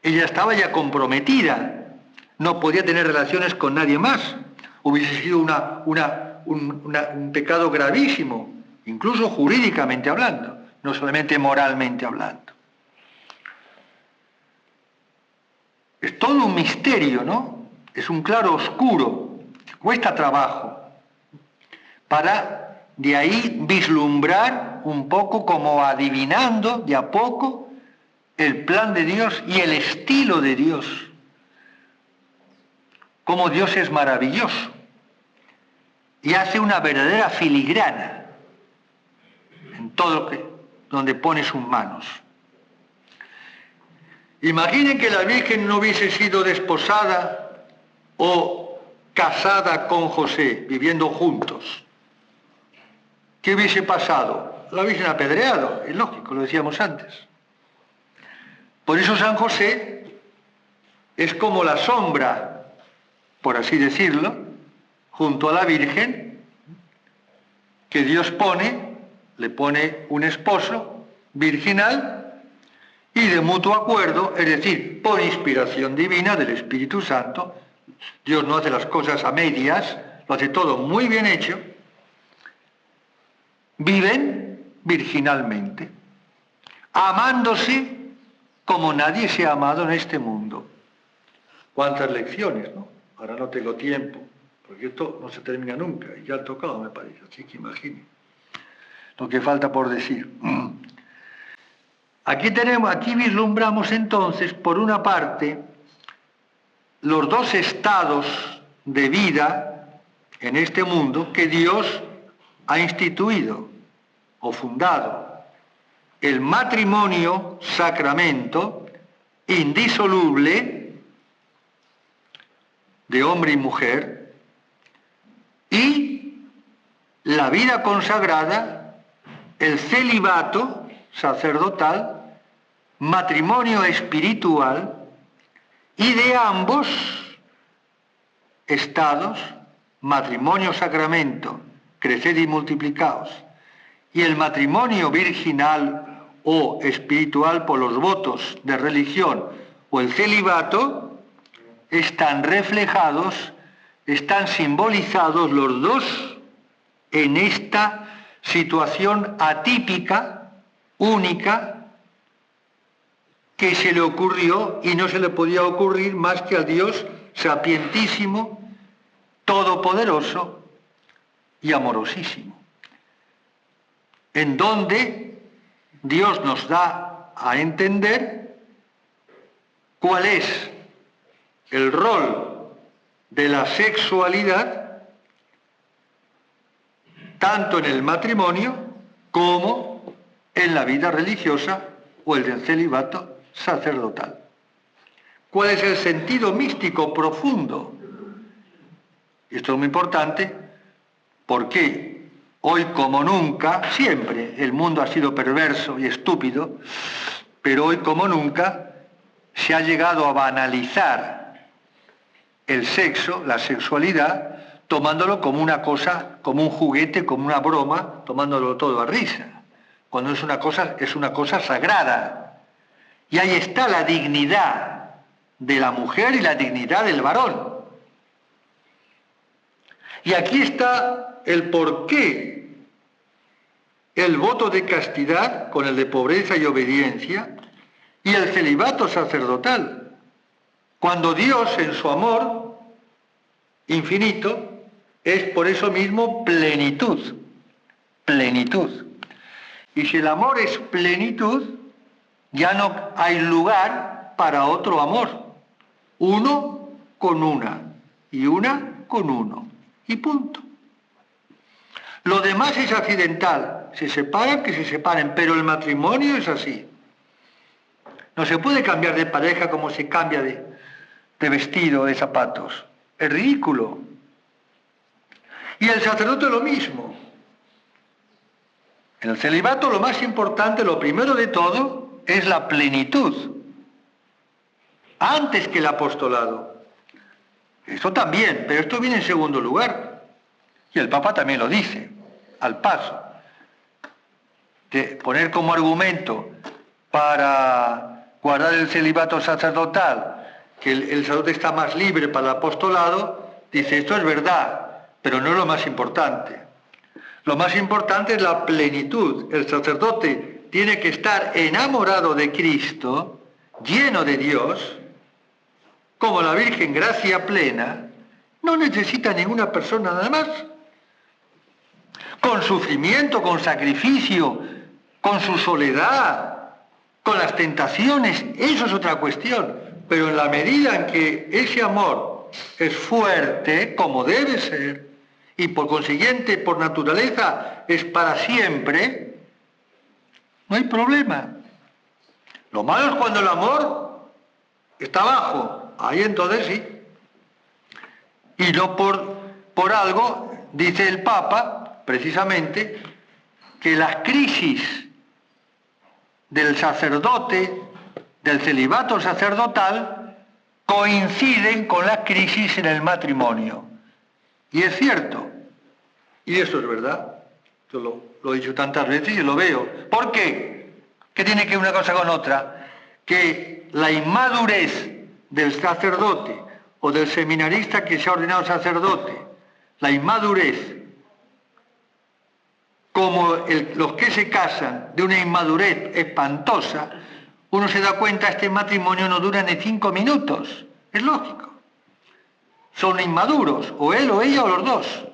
Ella estaba ya comprometida, no podía tener relaciones con nadie más, hubiese sido un pecado gravísimo, incluso jurídicamente hablando, no solamente moralmente hablando. Es todo un misterio, ¿no? Es un claro oscuro, cuesta trabajo, para de ahí vislumbrar un poco, como adivinando de a poco el plan de Dios y el estilo de Dios. Cómo Dios es maravilloso y hace una verdadera filigrana en todo donde pone sus manos. Imaginen que la Virgen no hubiese sido desposada o casada con José, viviendo juntos. ¿Qué hubiese pasado? La hubiesen apedreado, es lógico, lo decíamos antes. Por eso San José es como la sombra, por así decirlo, junto a la Virgen, que Dios le pone un esposo virginal y de mutuo acuerdo, es decir, por inspiración divina del Espíritu Santo. Dios no hace las cosas a medias, lo hace todo muy bien hecho. Viven virginalmente, amándose como nadie se ha amado en este mundo. ¿Cuántas lecciones, no? Ahora no tengo tiempo, porque esto no se termina nunca, y ya ha tocado, me parece, así que imaginen lo que falta por decir. Aquí vislumbramos entonces, por una parte, los dos estados de vida en este mundo que Dios ha instituido o fundado. El matrimonio, sacramento indisoluble de hombre y mujer, y la vida consagrada, el celibato sacerdotal, matrimonio espiritual, y de ambos estados, matrimonio, sacramento, creced y multiplicaos, y el matrimonio virginal o espiritual por los votos de religión o el celibato, están reflejados, están simbolizados los dos en esta situación atípica, única, que se le ocurrió y no se le podía ocurrir más que al Dios sapientísimo, todopoderoso y amorosísimo, en donde Dios nos da a entender cuál es el rol de la sexualidad, tanto en el matrimonio como en la vida religiosa o el del celibato sacerdotal. ¿Cuál es el sentido místico profundo? Esto es muy importante porque hoy como nunca, siempre el mundo ha sido perverso y estúpido, pero hoy como nunca se ha llegado a banalizar el sexo, la sexualidad, tomándolo como una cosa, como un juguete, como una broma, tomándolo todo a risa, cuando es una cosa sagrada. Y ahí está la dignidad de la mujer y la dignidad del varón. Y aquí está el porqué el voto de castidad con el de pobreza y obediencia y el celibato sacerdotal. Cuando Dios, en su amor infinito, es por eso mismo plenitud. Plenitud. Y si el amor es plenitud, ya no hay lugar para otro amor. Uno con una y una con uno. Y punto. Lo demás es accidental. Se separan, que se separen, pero el matrimonio es así. No se puede cambiar de pareja como se cambia de vestido, de zapatos. Es ridículo. Y el sacerdote lo mismo. En el celibato lo más importante, lo primero de todo, es la plenitud. Antes que el apostolado. Esto también, pero esto viene en segundo lugar. Y el Papa también lo dice, al paso. De poner como argumento para guardar el celibato sacerdotal, que el sacerdote está más libre para el apostolado, dice, esto es verdad, pero no es lo más importante. Lo más importante es la plenitud. El sacerdote tiene que estar enamorado de Cristo, lleno de Dios, como la Virgen, gracia plena, no necesita ninguna persona nada más. Con sufrimiento, con sacrificio, con su soledad, con las tentaciones, eso es otra cuestión. Pero en la medida en que ese amor es fuerte, como debe ser, y por consiguiente, por naturaleza, es para siempre, no hay problema. Lo malo es cuando el amor está bajo, ahí entonces sí. Y no por algo, dice el Papa, precisamente, que las crisis del sacerdote, del celibato sacerdotal, coinciden con las crisis en el matrimonio. Y es cierto. Y eso es verdad. Yo lo he dicho tantas veces y lo veo. ¿Por qué? ¿Qué tiene que ver una cosa con otra? Que la inmadurez del sacerdote o del seminarista que se ha ordenado sacerdote, la inmadurez, como los que se casan de una inmadurez espantosa, uno se da cuenta, este matrimonio no dura ni 5 minutos. Es lógico. Son inmaduros, o él o ella o los dos.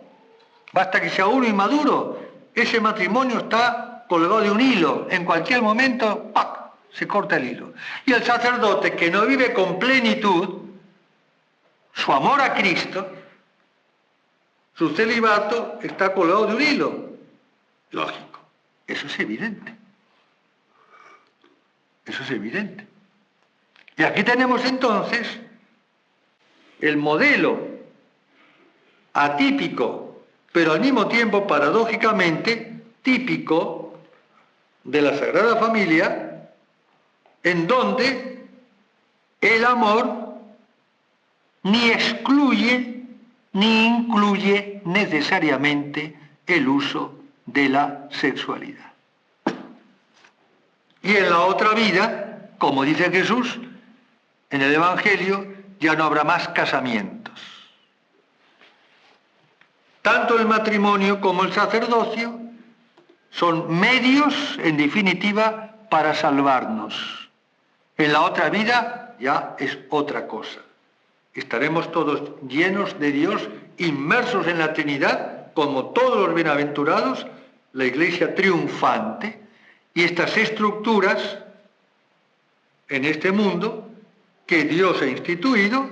Basta que sea uno inmaduro, ese matrimonio está colgado de un hilo. En cualquier momento, ¡pac!, se corta el hilo. Y el sacerdote que no vive con plenitud su amor a Cristo, su celibato está colgado de un hilo. Lógico. Eso es evidente. Eso es evidente. Y aquí tenemos entonces el modelo atípico, pero al mismo tiempo paradójicamente típico de la Sagrada Familia, en donde el amor ni excluye ni incluye necesariamente el uso de la sexualidad. Y en la otra vida, como dice Jesús en el Evangelio, ya no habrá más casamientos. Tanto el matrimonio como el sacerdocio son medios, en definitiva, para salvarnos. En la otra vida ya es otra cosa. Estaremos todos llenos de Dios, inmersos en la Trinidad, como todos los bienaventurados, la Iglesia triunfante, y estas estructuras en este mundo que Dios ha instituido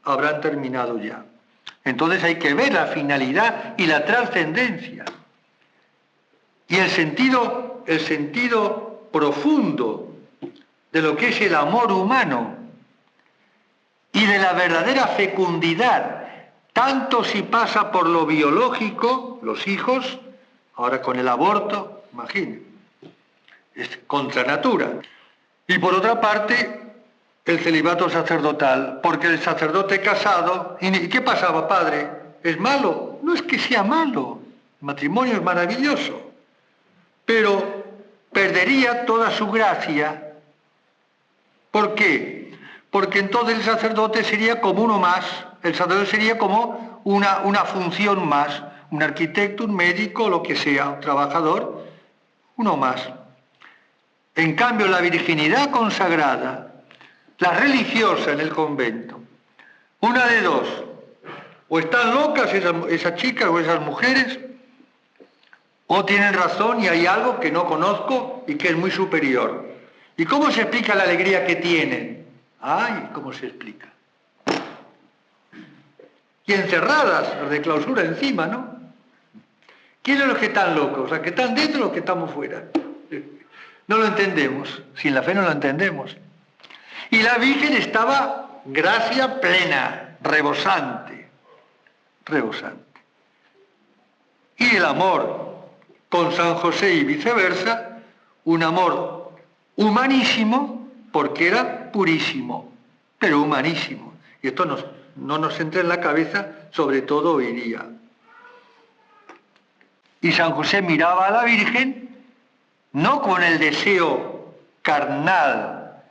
habrán terminado ya. Entonces hay que ver la finalidad y la trascendencia. Y el sentido profundo de lo que es el amor humano y de la verdadera fecundidad, tanto si pasa por lo biológico, los hijos, ahora con el aborto, imaginen, es contra natura. Y por otra parte, el celibato sacerdotal, porque el sacerdote casado, ¿y qué pasaba, padre? ¿Es malo? No es que sea malo, el matrimonio es maravilloso, pero perdería toda su gracia. ¿Por qué? Porque entonces el sacerdote sería como uno más, el sacerdote sería como una función más, un arquitecto, un médico, lo que sea, un trabajador, uno más. En cambio, la virginidad consagrada, la religiosa en el convento Una de dos. O están locas esas chicas o esas mujeres, o tienen razón y hay algo que no conozco y que es muy superior. ¿Y cómo se explica la alegría que tienen? ¡Ay, cómo se explica! Y encerradas, las de clausura encima, ¿no? ¿Quiénes son los que están locos? ¿Los que están dentro o los que estamos fuera? No lo entendemos. Sin la fe no lo entendemos. Y la Virgen estaba gracia plena, rebosante. Rebosante. Y el amor con San José y viceversa, un amor humanísimo, porque era purísimo, pero humanísimo. Y esto no nos entra en la cabeza, sobre todo hoy día. Y San José miraba a la Virgen, no con el deseo carnal,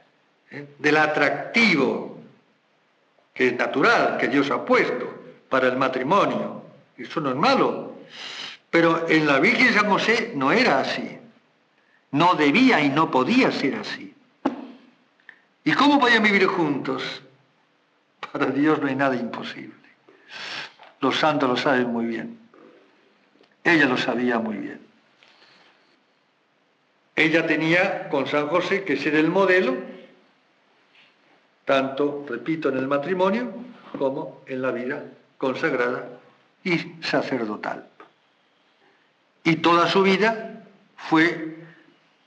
del atractivo, que es natural, que Dios ha puesto para el matrimonio. Eso no es malo. Pero en la Virgen San José no era así. No debía y no podía ser así. ¿Y cómo podían vivir juntos? Para Dios no hay nada imposible. Los santos lo saben muy bien. Ella lo sabía muy bien. Ella tenía con San José que ser el modelo, tanto, repito, en el matrimonio como en la vida consagrada y sacerdotal. Y toda su vida fue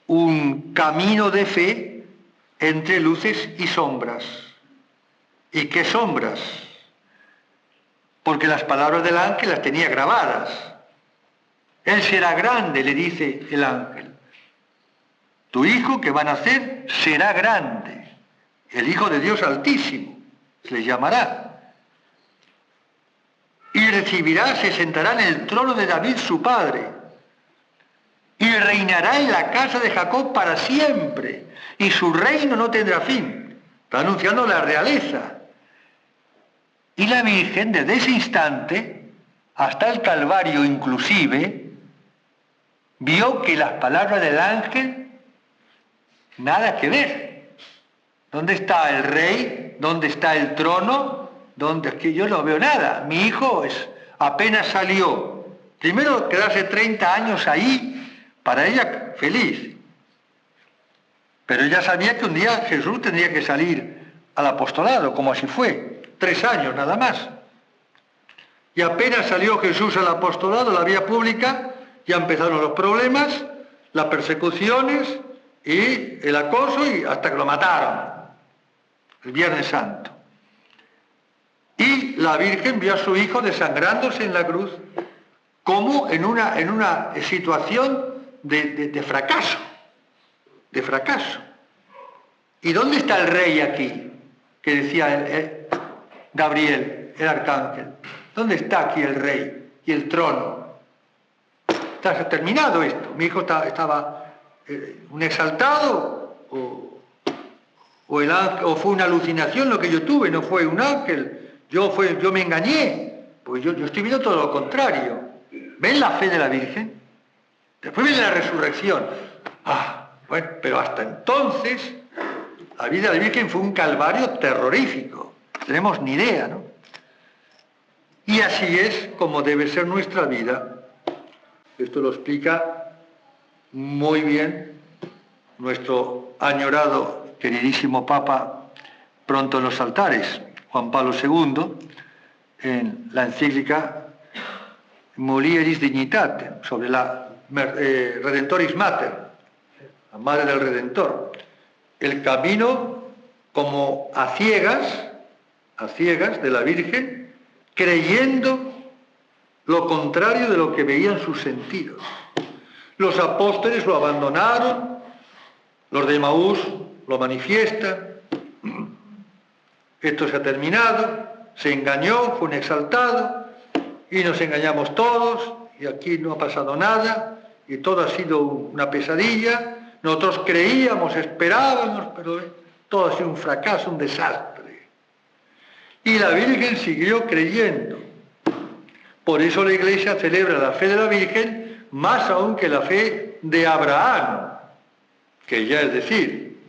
un camino de fe entre luces y sombras. ¿Y qué sombras? Porque las palabras del ángel las tenía grabadas. Él será grande, le dice el ángel. Tu hijo que va a nacer será grande. El Hijo de Dios Altísimo se le llamará. Y recibirá, se sentará en el trono de David su padre. Y reinará en la casa de Jacob para siempre. Y su reino no tendrá fin. Está anunciando la realeza. Y la Virgen, desde ese instante, hasta el Calvario inclusive, vio que las palabras del ángel, nada que ver. ¿Dónde está el rey? ¿Dónde está el trono? ¿Dónde? Es que yo no veo nada. Mi hijo apenas salió. Primero quedarse 30 años ahí, para ella feliz. Pero ella sabía que un día Jesús tendría que salir al apostolado, como así fue. 3 años nada más. Y apenas salió Jesús al apostolado, la vía pública, ya empezaron los problemas, las persecuciones y el acoso, y hasta que lo mataron, el Viernes Santo. Y la Virgen vio a su hijo desangrándose en la cruz, como en una situación de fracaso, de fracaso. ¿Y dónde está el rey aquí? Que decía Gabriel, el arcángel. ¿Dónde está aquí el rey y el trono? Está terminado esto. Mi hijo estaba un exaltado o fue una alucinación lo que yo tuve, no fue un ángel. Yo me engañé. Pues yo estoy viendo todo lo contrario. ¿Ven la fe de la Virgen? Después viene la resurrección. Bueno, pero hasta entonces la vida de la Virgen fue un calvario terrorífico. No tenemos ni idea, ¿no? Y así es como debe ser nuestra vida. Esto lo explica muy bien nuestro añorado, queridísimo Papa, pronto en los altares, Juan Pablo II, en la encíclica Mulieris Dignitatem, sobre la Redentoris Mater, la Madre del Redentor. El camino como a ciegas de la Virgen, creyendo lo contrario de lo que veían sus sentidos. Los apóstoles lo abandonaron, los de Emaús lo manifiestan. Esto se ha terminado, se engañó, fue un exaltado, y nos engañamos todos, y aquí no ha pasado nada, y todo ha sido una pesadilla. Nosotros creíamos, esperábamos, pero todo ha sido un fracaso, un desastre. Y la Virgen siguió creyendo. Por eso la Iglesia celebra la fe de la Virgen más aún que la fe de Abraham, que ya es decir,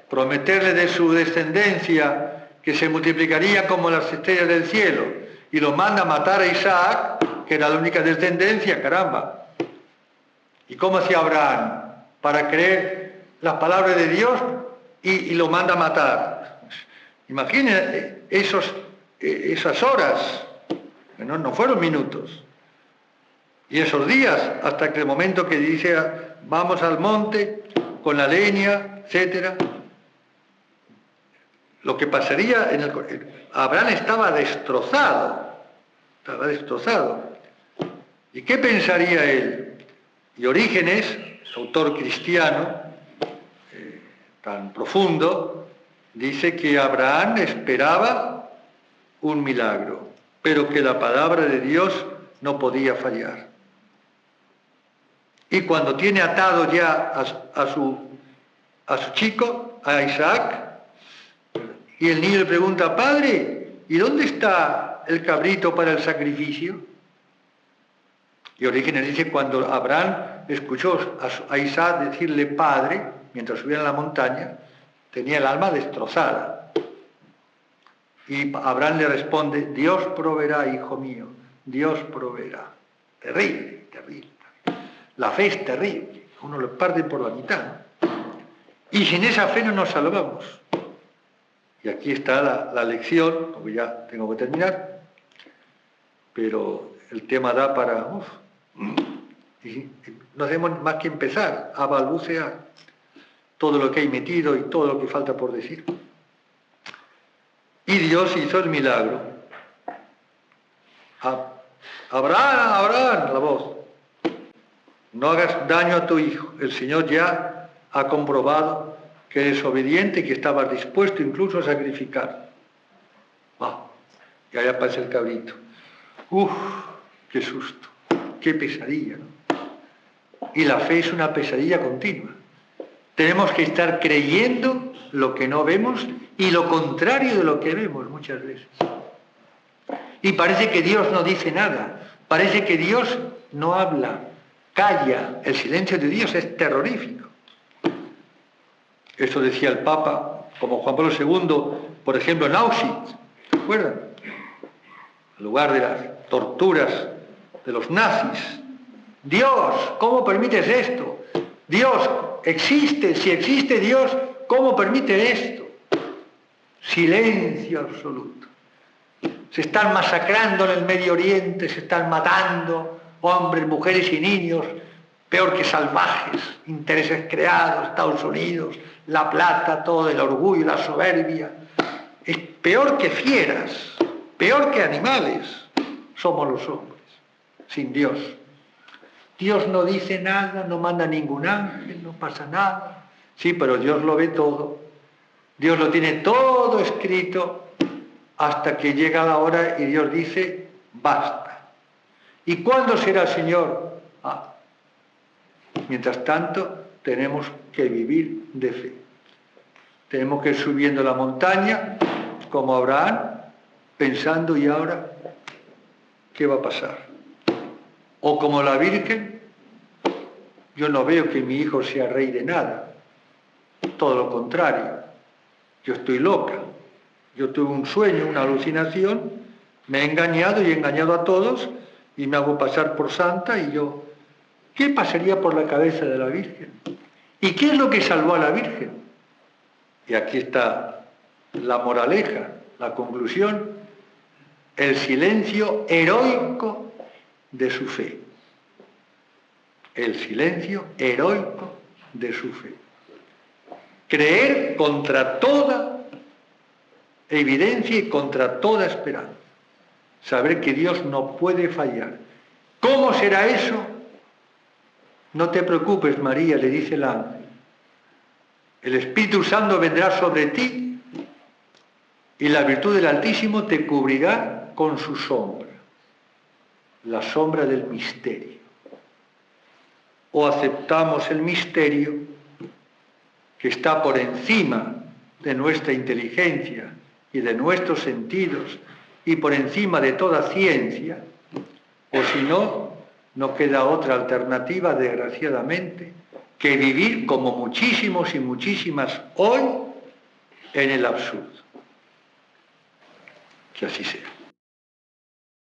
prometerle de su descendencia que se multiplicarían como las estrellas del cielo, y lo manda a matar a Isaac, que era la única descendencia, caramba. ¿Y cómo hacía Abraham para creer las palabras de Dios y lo manda a matar? Imaginen esas horas, no fueron minutos, y esos días, hasta que el momento que dice, vamos al monte con la leña, etc. Lo que pasaría, Abraham estaba destrozado. ¿Y qué pensaría él? Y Orígenes, autor cristiano, tan profundo, dice que Abraham esperaba un milagro, pero que la palabra de Dios no podía fallar. Y cuando tiene atado ya a su chico, a Isaac, y el niño le pregunta, padre, ¿y dónde está el cabrito para el sacrificio? Y Orígenes dice, cuando Abraham escuchó a Isaac decirle padre, mientras subía a la montaña, tenía el alma destrozada. Y Abraham le responde, Dios proveerá, hijo mío, Dios proveerá. Terrible, terrible. La fe es terrible, uno lo parte por la mitad. Y sin esa fe no nos salvamos. Y aquí está la lección, porque ya tengo que terminar, pero el tema da para... y no hacemos más que empezar a balbucear todo lo que hay metido y todo lo que falta por decir. Y Dios hizo el milagro. Abraham, la voz. No hagas daño a tu hijo. El Señor ya ha comprobado que eres obediente y que estabas dispuesto incluso a sacrificar. Y allá aparece el cabrito. ¡Qué susto! ¡Qué pesadilla! ¿No? Y la fe es una pesadilla continua. Tenemos que estar creyendo lo que no vemos y lo contrario de lo que vemos muchas veces. Y parece que Dios no dice nada, parece que Dios no habla, calla. El silencio de Dios es terrorífico. Eso decía el Papa, como Juan Pablo II, por ejemplo, en Auschwitz, ¿se acuerdan? En lugar de las torturas de los nazis. Dios, ¿cómo permites esto? Dios, existe, si existe Dios, ¿cómo permite esto? Silencio absoluto. Se están masacrando en el Medio Oriente, se están matando hombres, mujeres y niños, peor que salvajes, intereses creados, Estados Unidos, la plata, todo el orgullo, la soberbia. Es peor que fieras, peor que animales, somos los hombres, sin Dios. Dios no dice nada, no manda ningún ángel, no pasa nada. Sí, pero Dios lo ve todo. Dios lo tiene todo escrito hasta que llega la hora y Dios dice, basta. ¿Y cuándo será, Señor? Mientras tanto, tenemos que vivir de fe. Tenemos que ir subiendo la montaña, como Abraham, pensando, ¿y ahora qué va a pasar? O como la Virgen, yo no veo que mi hijo sea rey de nada. Todo lo contrario. Yo estoy loca. Yo tuve un sueño, una alucinación, me he engañado y he engañado a todos y me hago pasar por santa y yo... ¿Qué pasaría por la cabeza de la Virgen? ¿Y qué es lo que salvó a la Virgen? Y aquí está la moraleja, la conclusión, el silencio heroico de su fe. El silencio heroico de su fe. Creer contra toda evidencia y contra toda esperanza. Saber que Dios no puede fallar. ¿Cómo será eso? No te preocupes, María, le dice el ángel. El Espíritu Santo vendrá sobre ti y la virtud del Altísimo te cubrirá con su sombra. La sombra del misterio. O aceptamos el misterio que está por encima de nuestra inteligencia y de nuestros sentidos y por encima de toda ciencia, o si no, no queda otra alternativa, desgraciadamente, que vivir como muchísimos y muchísimas hoy en el absurdo. Que así sea.